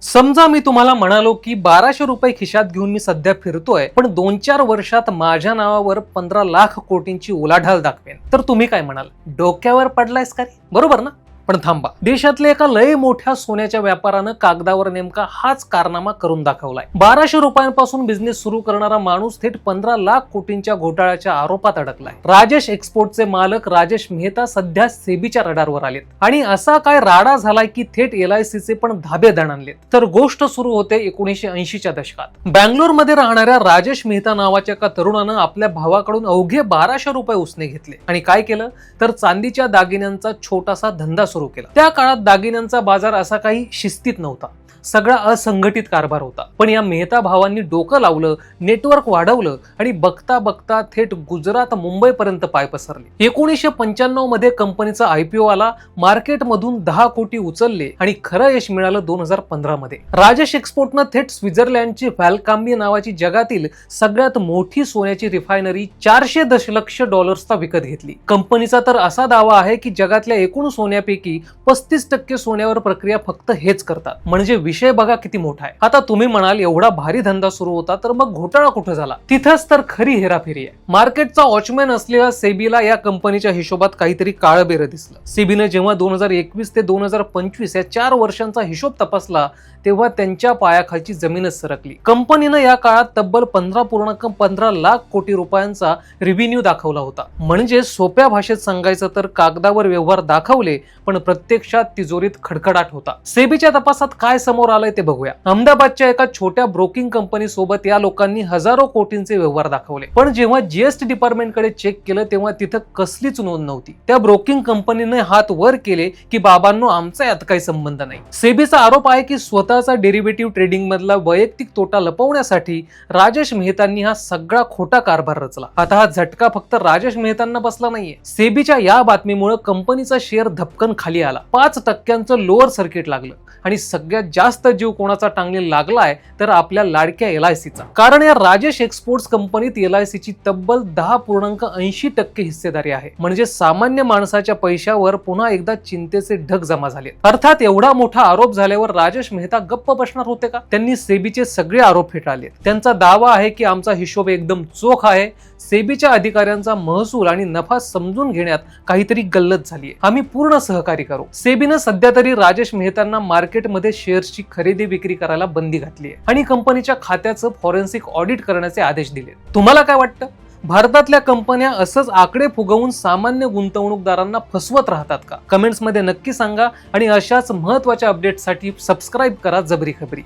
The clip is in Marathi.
समजा मी तुम्हाला म्हणालो की 1200 रुपये खिशात घेऊन मी सध्या फिरतोय, पण 2-4 वर्षात माझ्या नावावर 15 लाख कोटींची उलाढाल दाखवेन, तर तुम्ही काय म्हणाल? डोक्यावर पडलायस का रे? बरोबर ना? पण थांबा, देशातल्या एका लय मोठ्या सोन्याच्या व्यापारानं कागदावर नेमका हाच कारनामा करून दाखवलाय. 1200 रुपयांपासून बिझनेस सुरू करणारा माणूस थेट 15 लाख कोटींच्या घोटाळ्याच्या आरोपात अडकलाय. राजेश एक्सपोर्टचे मालक राजेश मेहता सध्या सेबीच्या रडारवर आलेत. आणि असा काय राडा झालाय की थेट LICचे पण धाबे दणाणलेत. तर गोष्ट सुरू होते 1980च्या दशकात. बँगलोरमध्ये राहणाऱ्या राजेश मेहता नावाच्या एका तरुणानं आपल्या भावाकडून अवघे 1200 रुपये उसने घेतले आणि काय केलं तर चांदीच्या दागिन्यांचा छोटासा धंदा सुरू केला. त्या काळात दागिन्यांचा बाजार असा काही शिस्तीत नव्हता, सगळा असंघटित कारभार होता. पण या मेहता भावांनी डोकं लावलं, नेटवर्क वाढवलं आणि बघता बघता थेट गुजरात मुंबई पर्यंत पाय पसरले. 1995 मध्ये कंपनीचा IPO आला, मार्केटमधून 10 कोटी उचलले आणि खरं यश मिळालं 2015 मध्ये. राजेश एक्सपोर्टनं थेट स्वित्झर्लंडची व्हॅलकाम्बी नावाची जगातील सगळ्यात मोठी सोन्याची रिफायनरी 400 दशलक्ष डॉलर्सचा विकत घेतली. कंपनीचा तर असा दावा आहे की जगातल्या एकूण सोन्यापैकी 35% सोन्यावर प्रक्रिया फक्त हेच करतात. म्हणजे विषय बघा किती मोठा आहे. आता तुम्ही म्हणाल एवढा भारी धंदा सुरू होता तर मग घोटाळा कुठे झाला? तिथंच तर खरी हेराफेरी आहे. मार्केटचा वॉचमॅन असलेल्या सेबीला या कंपनीच्या हिशोबात काहीतरी काळबेरं दिसलं. सेबीनं जेव्हा 2021 ते 2025 या 4 वर्षांचा हिशोब तपासला तेव्हा त्यांच्या पायाखालची जमीनच सरकली. कंपनीनं या काळात तब्बल 15.15 लाख कोटी रुपयांचा रेव्हेन्यू दाखवला होता. म्हणजे सोप्या भाषेत सांगायचं तर कागदावर व्यवहार दाखवले पण प्रत्यक्षात तिजोरीत खडखडाट होता. सेबीच्या तपासात काय समोर आलंय ते बघूया. अहमदाबादच्या एका छोट्या ब्रोकिंग कंपनी सोबत या लोकांनी हजारो कोटींचे व्यवहार दाखवले. पण जेव्हा GST डिपार्टमेंटकडे चेक केलं तेव्हा तिथं कसलीच नोंद नव्हती. त्या ब्रोकिंग कंपनीने हात वर केले की बाबांनो, आमचा यात काही संबंध नाही. सेबीचा आरोप आहे की स्वतःचा डेरिव्हेटिव्ह ट्रेडिंग मधला वैयक्तिक तोटा लपवण्यासाठी राजेश मेहतांनी हा सगळा खोटा कारभार रचला. आता हा झटका फक्त राजेश मेहतांना बसला नाहीये. सेबीच्या या बातमीमुळे कंपनीचा शेअर धपकन खाली आला. 5% लोअर सर्किट लागलं आणि सगळ्यात जास्त जीव कोणाचा टांगणी लागलाय तर आपल्या लाडक्या LICचा. कारण या राजेश एक्सपोर्ट्स कंपनीत LICची तब्बल 10.80% हिस्सेदारी आहे. म्हणजे सामान्य माणसाच्या पैशावर पुन्हा एकदा चिंतेचे ढग जमा झाले. अर्थात एवढा मोठा आरोप झाल्यावर राजेश मेहता गप्प बसणार होते का? त्यांनी सेबीचे सगळे आरोप फेटाळले. त्यांचा दावा आहे की आमचा हिशोब एकदम चोख आहे. सेबीच्या अधिकाऱ्यांचा महसूल आणि नफा समजून घेण्यात काहीतरी गल्लत झालीय. आम्ही पूर्ण सहकार्य करू. सेबीनं सध्या तरी राजेश मेहतांना मार्केटमध्ये शेअर्सची खरेदी विक्री करायला बंदी घातली आहे आणि कंपनीच्या खात्याचं फॉरेन्सिक ऑडिट करण्याचे आदेश दिले. तुम्हाला काय वाटतं? भारतातल्या कंपन्या असंच आकडे फुगवून सामान्य गुंतवणूकदारांना फसवत राहतात का? कमेंट्समध्ये नक्की सांगा आणि अशाच महत्त्वाच्या अपडेट्ससाठी सबस्क्राईब करा जबरी खबरी.